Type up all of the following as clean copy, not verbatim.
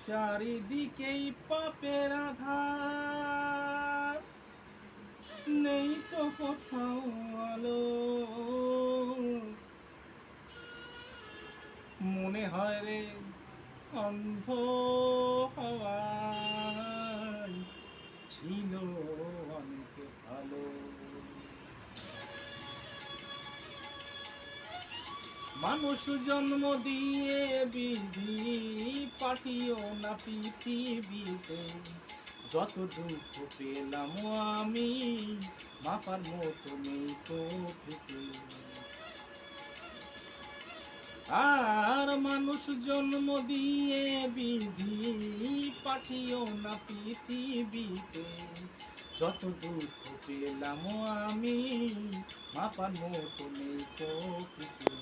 চারিদিকেই পাপের আধার, নেই তো কোথাও আলো। মনে হয় রে অন্ধ হওয়ায় ছিল অনেক ভালো। মানুষ জন্ম দিয়ে বিধি পাঠিও না পৃথিবীতে, যত দুঃখ পেলাম আমি মাপার মতো নেই প্রকৃতি। আর মানুষ জন্ম দিয়ে বিধি পাঠিও না পৃথিবীতে, যত দুঃখ পেলাম আমি মাপার মতো নেই প্রকৃতি।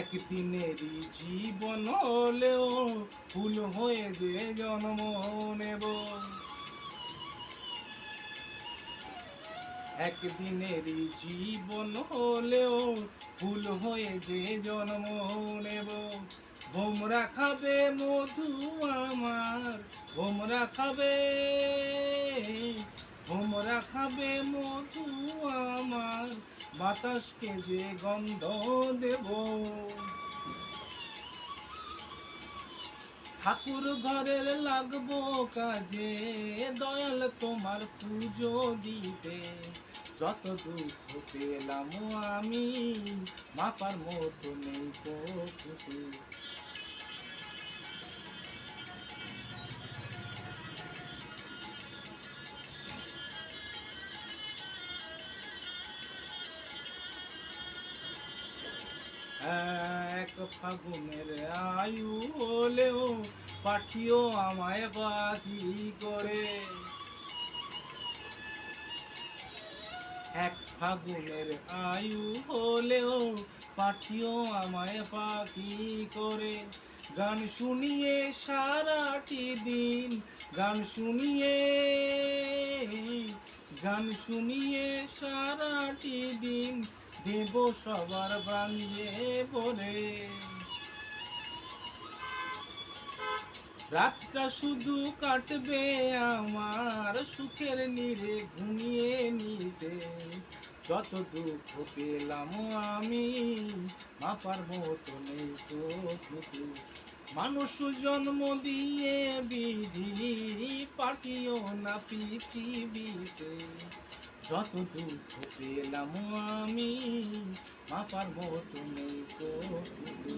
একদিনেরই জীবন হলেও ফুল হয়ে যে জন্ম নেব, একদিনেরই জীবন হলেও ফুল হয়ে যে জন্ম নেব। ভোমরা খাবে মধু আমার, ভোমরা খাবে, ভোমরা খাবে মধু আমার, বাতাসকে যে গন্ধ দেব। ঠাকুর ঘরের লাগবো কাজে, দয়াল তোমার পুজো দিতে, যত দুঃখ পেলাম আমি মাপার মতো নেই প্রকৃতি। এক ফাগুনের আয়ু হলেও পাঠিও আমায় বাকি করে, এক ফাগুনের আয়ু হলেও পাঠিও আমায় পাখি করে। গান শুনিয়ে সারাটি দিন, গান শুনিয়ে, গান শুনিয়ে সারাটি দিন দেব সবার বাঞ্জে বলে। রাতটা শুধু কাটবে আমার সুখের নীড়ে ঘুমিয়ে নিতে, যত দুঃখ পেলাম আমি মাপার মতো নেই প্রকৃতি। মানুষ জন্ম দিয়ে বিধি পাঠিও না পৃথিবীতে, যত দুঃখ পেলাম আমি মাপার মতো নেই প্রকৃতি।